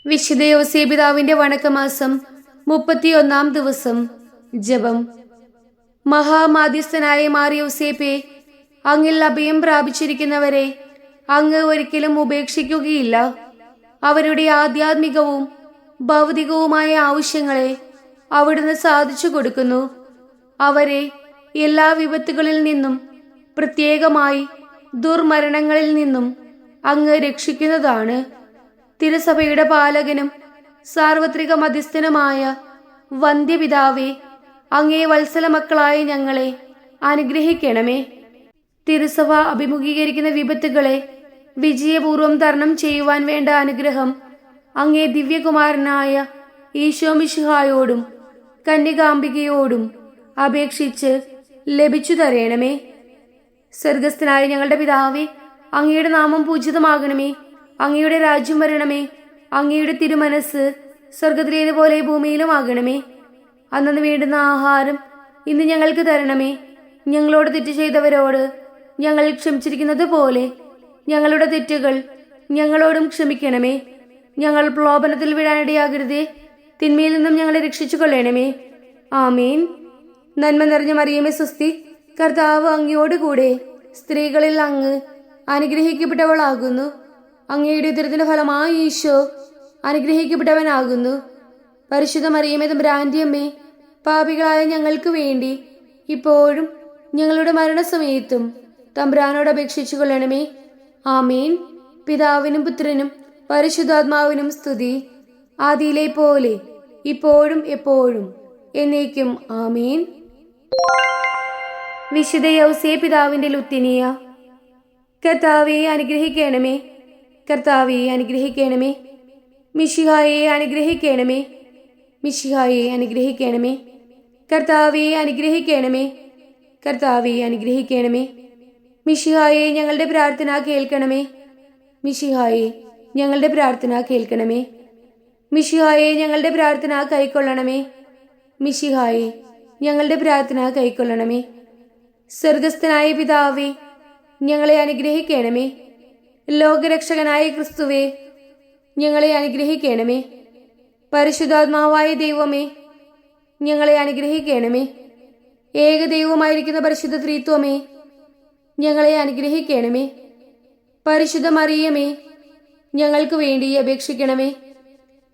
വിശുദ്ധ യോസേപിതാവിന്റെ വണക്കമാസം 31 ദിവസം. ജപം. മഹാമാധ്യസ്ഥനായ മാർ യോസേപ്പേ, അങ്ങിൽ അഭയം പ്രാപിച്ചിരിക്കുന്നവരെ അങ്ങ് ഒരിക്കലും ഉപേക്ഷിക്കുകയില്ല. അവരുടെ ആധ്യാത്മികവും ഭൗതികവുമായ ആവശ്യങ്ങളെ അവിടുന്ന് സാധിച്ചു കൊടുക്കുന്നു. അവരെ എല്ലാ വിപത്തുകളിൽ നിന്നും, പ്രത്യേകമായി ദുർമരണങ്ങളിൽ നിന്നും അങ്ങ് രക്ഷിക്കുന്നതാണ്. തിരുസഭയുടെ പാലകനും സാർവത്രിക മധ്യസ്ഥനുമായ വന്ധ്യപിതാവേ, അങ്ങേ വത്സല മക്കളായ ഞങ്ങളെ അനുഗ്രഹിക്കണമേ. തിരുസഭ അഭിമുഖീകരിക്കുന്ന വിപത്തുകളെ വിജയപൂർവം തരണം ചെയ്യുവാൻ വേണ്ട അനുഗ്രഹം അങ്ങേ ദിവ്യകുമാരനായ ഈശോ മിശിഹായോടും കന്യകാംബികയോടും അപേക്ഷിച്ച് ലഭിച്ചു തരേണമേ. സ്വർഗസ്ഥനായ ഞങ്ങളുടെ പിതാവേ, അങ്ങയുടെ നാമം പൂജിതമാകണമേ. അങ്ങയുടെ രാജ്യം വരണമേ. അങ്ങയുടെ തിരുമനസ് സ്വർഗത്തിലേതുപോലെ ഭൂമിയിലും ആകണമേ. അന്നു വേണ്ടുന്ന ആഹാരം ഇന്ന് ഞങ്ങൾക്ക് തരണമേ. ഞങ്ങളോട് തെറ്റ് ചെയ്തവരോട് ഞങ്ങൾ ക്ഷമിച്ചിരിക്കുന്നത് പോലെ ഞങ്ങളുടെ തെറ്റുകൾ ഞങ്ങളോടും ക്ഷമിക്കണമേ. ഞങ്ങൾ പ്രലോഭനത്തിൽ വീഴാനിടയാകരുതേ. തിന്മയിൽ നിന്നും ഞങ്ങളെ രക്ഷിച്ചു കൊള്ളണമേ. ആമേൻ. നന്മ നിറഞ്ഞ മറിയമേ സ്വസ്തി, കർത്താവ് അങ്ങയോടുകൂടെ സ്ത്രീകളിൽ അങ്ങ് അനുഗ്രഹിക്കപ്പെട്ടവളാകുന്നു. അങ്ങയുടെ ഉദരത്തിന്റെ ഫലമായി ഈശോ അനുഗ്രഹിക്കപ്പെട്ടവനാകുന്നു. പരിശുദ്ധ മറിയമേ തമ്പുരാന്റെ അമ്മേ, പാപികളായ ഞങ്ങൾക്ക് വേണ്ടി ഇപ്പോഴും ഞങ്ങളുടെ മരണസമയത്തും തമ്പുരാനോട് അപേക്ഷിച്ചു കൊള്ളണമേ. ആമേൻ. പിതാവിനും പുത്രനും പരിശുദ്ധാത്മാവിനും സ്തുതി, ആദിയിലെ പോലെ ഇപ്പോഴും എപ്പോഴും എന്നേക്കും. ആമേൻ. വിശുദ്ധ യൗസേപിതാവിന്റെ ലുത്തിനിയ. കർത്താവെ അനുഗ്രഹിക്കണമേ. കർത്താവെ അനുഗ്രഹിക്കണമേ. മിശിഹായെ അനുഗ്രഹിക്കണമേ. മിശിഹായെ അനുഗ്രഹിക്കണമേ. കർത്താവെ അനുഗ്രഹിക്കണമേ. കർത്താവെ അനുഗ്രഹിക്കണമേ. മിശിഹായെ ഞങ്ങളുടെ പ്രാർത്ഥന കേൾക്കണമേ. മിശിഹായെ ഞങ്ങളുടെ പ്രാർത്ഥന കേൾക്കണമേ. മിശിഹായെ ഞങ്ങളുടെ പ്രാർത്ഥന കൈക്കൊള്ളണമേ. മിശിഹായെ ഞങ്ങളുടെ പ്രാർത്ഥന കൈക്കൊള്ളണമേ. സ്വർഗസ്ഥനായ പിതാവേ, ഞങ്ങളെ അനുഗ്രഹിക്കണമേ. ലോകരക്ഷകനായ ക്രിസ്തുവേ, ഞങ്ങളെ അനുഗ്രഹിക്കണമേ. പരിശുദ്ധാത്മാവായ ദൈവമേ, ഞങ്ങളെ അനുഗ്രഹിക്കണമേ. ഏകദൈവമായിരിക്കുന്ന പരിശുദ്ധ ത്രിത്വമേ, ഞങ്ങളെ അനുഗ്രഹിക്കണമേ. പരിശുദ്ധ മറിയമേ, ഞങ്ങൾക്ക് വേണ്ടി അപേക്ഷിക്കണമേ.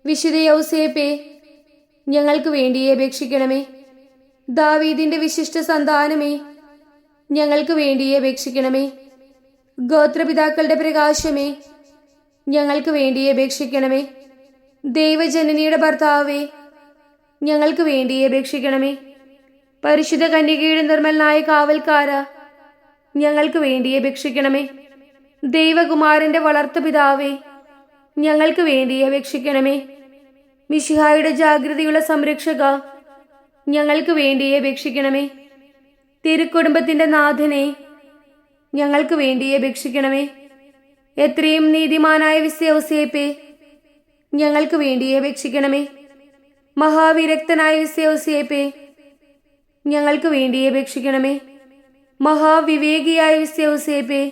വിശുദ്ധ യൗസേപ്പേ, ഞങ്ങൾക്ക് വേണ്ടി അപേക്ഷിക്കണമേ. ദാവീദിന്റെ വിശിഷ്ട സന്താനമേ, ഞങ്ങൾക്ക് വേണ്ടി അപേക്ഷിക്കണമേ. ഗോത്രപിതാക്കളുടെ പ്രകാശമേ, ഞങ്ങൾക്ക് വേണ്ടി അപേക്ഷിക്കണമേ. ദൈവജനനിയുടെ ഭർത്താവേ, ഞങ്ങൾക്ക് വേണ്ടി അപേക്ഷിക്കണമേ. പരിശുദ്ധ കന്യകയുടെ നിർമ്മലനായ കാവൽക്കാര, ഞങ്ങൾക്ക് വേണ്ടി അപേക്ഷിക്കണമേ. ദൈവകുമാരന്റെ വളർത്തുപിതാവേ, ഞങ്ങൾക്ക് വേണ്ടി അപേക്ഷിക്കണമേ. മിശിഹായുടെ ജാഗ്രതയുള്ള സംരക്ഷക, ഞങ്ങൾക്ക് വേണ്ടി അപേക്ഷിക്കണമേ. തിരുക്കുടുംബത്തിന്റെ നാഥനെ, ഞങ്ങൾക്ക് വേണ്ടി അപേക്ഷിക്കണമേ. എത്രയും നീതിമാനായ വിശുദ്ധ യൗസേപ്പേ, ഞങ്ങൾക്ക് വേണ്ടി അപേക്ഷിക്കണമേ. മഹാവിരക്തനായ വിശുദ്ധ യൗസേപ്പേ, ഞങ്ങൾക്ക് വേണ്ടി അപേക്ഷിക്കണമേ. മഹാവിവേകിയായ വിശുദ്ധ യൗസേപ്പേ,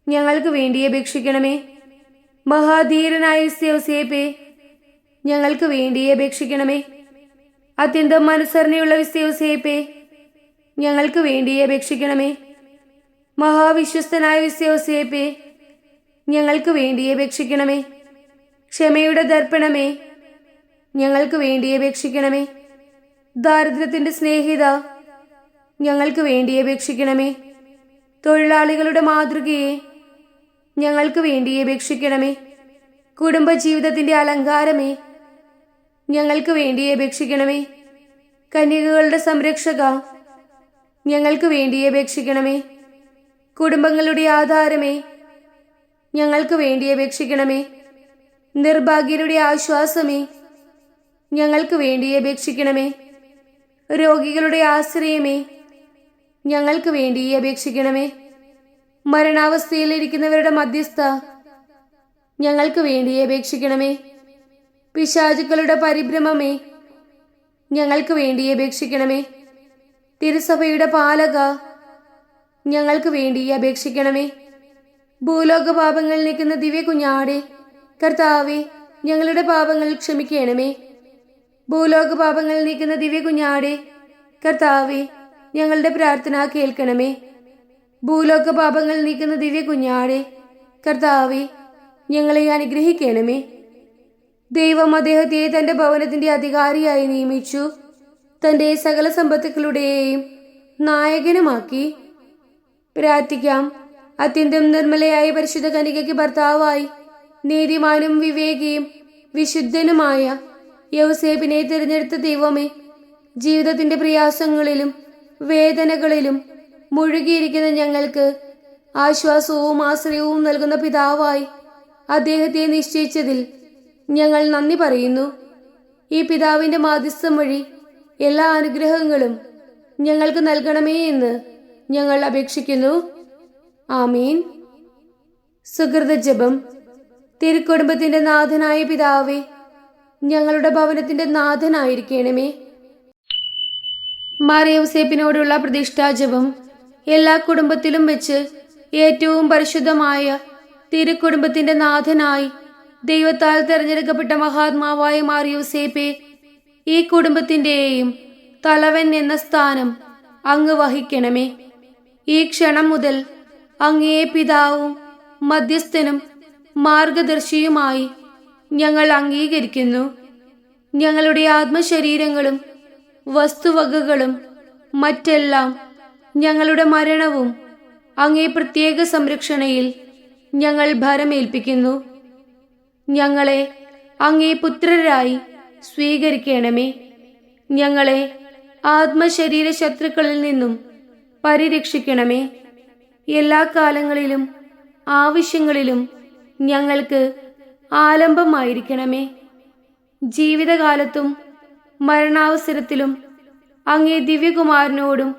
ഞങ്ങൾക്ക് വേണ്ടി അപേക്ഷിക്കണമേ. മഹാധീരനായ വിശുദ്ധ യൗസേപ്പേ, ഞങ്ങൾക്ക് വേണ്ടി അപേക്ഷിക്കണമേ. അത്യന്തം അനുസരണയുള്ള വിശുദ്ധ യൗസേപ്പേ, ഞങ്ങൾക്ക് വേണ്ടി അപേക്ഷിക്കണമേ. മഹാവിശ്വസ്തനായ വിശുദ്ധ യൗസേപ്പേ, ഞങ്ങൾക്ക് വേണ്ടി അപേക്ഷിക്കണമേ. ക്ഷമയുടെ ദർപ്പണമേ, ഞങ്ങൾക്ക് വേണ്ടി അപേക്ഷിക്കണമേ. ദാരിദ്ര്യത്തിന്റെ സ്നേഹിത, ഞങ്ങൾക്ക് വേണ്ടി അപേക്ഷിക്കണമേ. തൊഴിലാളികളുടെ മാതൃകയെ, ഞങ്ങൾക്ക് വേണ്ടി അപേക്ഷിക്കണമേ. കുടുംബജീവിതത്തിന്റെ അലങ്കാരമേ, ഞങ്ങൾക്ക് വേണ്ടി അപേക്ഷിക്കണമേ. കന്യകകളുടെ സംരക്ഷക, ഞങ്ങൾക്ക് വേണ്ടി അപേക്ഷിക്കണമേ. കുടുംബങ്ങളുടെ ആധാരമേ, ഞങ്ങൾക്ക് വേണ്ടി അപേക്ഷിക്കണമേ. നിർഭാഗ്യരുടെ ആശ്വാസമേ, ഞങ്ങൾക്ക് വേണ്ടി അപേക്ഷിക്കണമേ. രോഗികളുടെ ആശ്രയമേ, ഞങ്ങൾക്ക് വേണ്ടി അപേക്ഷിക്കണമേ. മരണാവസ്ഥയിലിരിക്കുന്നവരുടെ മധ്യസ്ഥ, ഞങ്ങൾക്ക് വേണ്ടി അപേക്ഷിക്കണമേ. പിശാചുക്കളുടെ പരിഭ്രമമേ, ഞങ്ങൾക്ക് വേണ്ടി അപേക്ഷിക്കണമേ. തിരുസഭയുടെ പാലക, ഞങ്ങൾക്ക് വേണ്ടി അപേക്ഷിക്കണമേ. ഭൂലോക പാപങ്ങൾ നീക്കുന്ന ദിവ്യ കുഞ്ഞാടെ, കർത്താവെ ഞങ്ങളുടെ പാപങ്ങൾ ക്ഷമിക്കണമേ. ഭൂലോക പാപങ്ങൾ നീക്കുന്ന ദിവ്യ കുഞ്ഞാടെ കർത്താവെ, ഞങ്ങളുടെ പ്രാർത്ഥന കേൾക്കണമേ. ഭൂലോക പാപങ്ങൾ നീക്കുന്ന ദിവ്യ കുഞ്ഞാടെ കർത്താവെ, ഞങ്ങളെ അനുഗ്രഹിക്കണമേ. ദൈവം അദ്ദേഹത്തെ തന്റെ ഭവനത്തിന്റെ അധികാരിയായി നിയമിച്ചു, തന്റെ സകല സമ്പത്തുക്കളുടെയും നായകനുമാക്കി. പ്രാർത്ഥിക്കാം. അത്യന്തം നിർമ്മലയായ പരിശുദ്ധ കന്യകയ്ക്ക് ഭർത്താവായി നീതിമാനും വിവേകിയും വിശുദ്ധനുമായ യൗസേപ്പിനെ തിരഞ്ഞെടുത്ത ദൈവമേ, ജീവിതത്തിന്റെ പ്രയാസങ്ങളിലും വേദനകളിലും മുഴുകിയിരിക്കുന്ന ഞങ്ങൾക്ക് ആശ്വാസവും ആശ്രയവും നൽകുന്ന പിതാവായി അദ്ദേഹത്തെ നിശ്ചയിച്ചതിൽ ഞങ്ങൾ നന്ദി പറയുന്നു. ഈ പിതാവിന്റെ മാധ്യസ്ഥം വഴി എല്ലാ അനുഗ്രഹങ്ങളും ഞങ്ങൾക്ക് നൽകണമേ എന്ന് ഞങ്ങൾ അപേക്ഷിക്കുന്നു. ആമീൻ. സുഹൃത ജപം. തിരുക്കുടുംബത്തിന്റെ നാഥനായ പിതാവേ, ഞങ്ങളുടെ ഭവനത്തിന്റെ നാഥനായിരിക്കണമേ. മാർ യൗസേപ്പിനോടുള്ള പ്രതിഷ്ഠാജപം. എല്ലാ കുടുംബത്തിലും വെച്ച് ഏറ്റവും പരിശുദ്ധമായ തിരുക്കുടുംബത്തിന്റെ നാഥനായി ദൈവത്താൽ തെരഞ്ഞെടുക്കപ്പെട്ട മഹാത്മാവായ മാർ യൗസേപ്പെ, ഈ കുടുംബത്തിന്റെയും തലവൻ എന്ന സ്ഥാനം അങ്ങ് വഹിക്കണമേ. ഈ ക്ഷണം മുതൽ അങ്ങയെ പിതാവും മധ്യസ്ഥനും മാർഗദർശിയുമായി ഞങ്ങൾ അംഗീകരിക്കുന്നു. ഞങ്ങളുടെ ആത്മശരീരങ്ങളും വസ്തുവകകളും മറ്റെല്ലാം ഞങ്ങളുടെ മരണവും അങ്ങേ പ്രത്യേക സംരക്ഷണയിൽ ഞങ്ങൾ ഭരമേൽപ്പിക്കുന്നു. ഞങ്ങളെ അങ്ങേ പുത്രരായി സ്വീകരിക്കണമേ. ഞങ്ങളെ ആത്മശരീര ശത്രുക്കളിൽ നിന്നും പരിരക്ഷിക്കണമേ. എല്ലാ കാലങ്ങളിലും ആവശ്യങ്ങളിലും ഞങ്ങൾക്ക് ആലംബമായിരിക്കണമേ. ജീവിതകാലത്തും മരണാവസരത്തിലും അങ്ങേ ദിവ്യകുമാരനോടും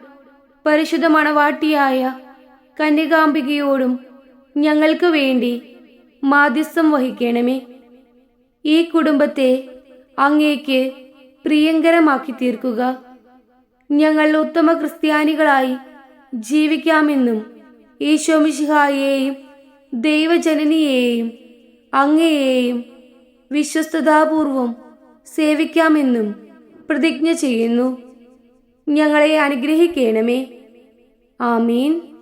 പരിശുദ്ധ മണവാട്ടിയായ കന്യകാംബികയോടും ഞങ്ങൾക്ക് വേണ്ടി മാധ്യസ്ഥം വഹിക്കണമേ. ഈ കുടുംബത്തെ അങ്ങേക്ക് പ്രിയങ്കരമാക്കി തീർക്കുക. ഞങ്ങൾ ഉത്തമ ക്രിസ്ത്യാനികളായി ജീവിക്കാമെന്നും ഈശോ മിശിഹായെയും ദൈവജനനിയെയും അങ്ങയെയും വിശ്വസ്തതാപൂർവം സേവിക്കാമെന്നും പ്രതിജ്ഞ ചെയ്യുന്നു. ഞങ്ങളെ അനുഗ്രഹിക്കണമേ. ആമീൻ.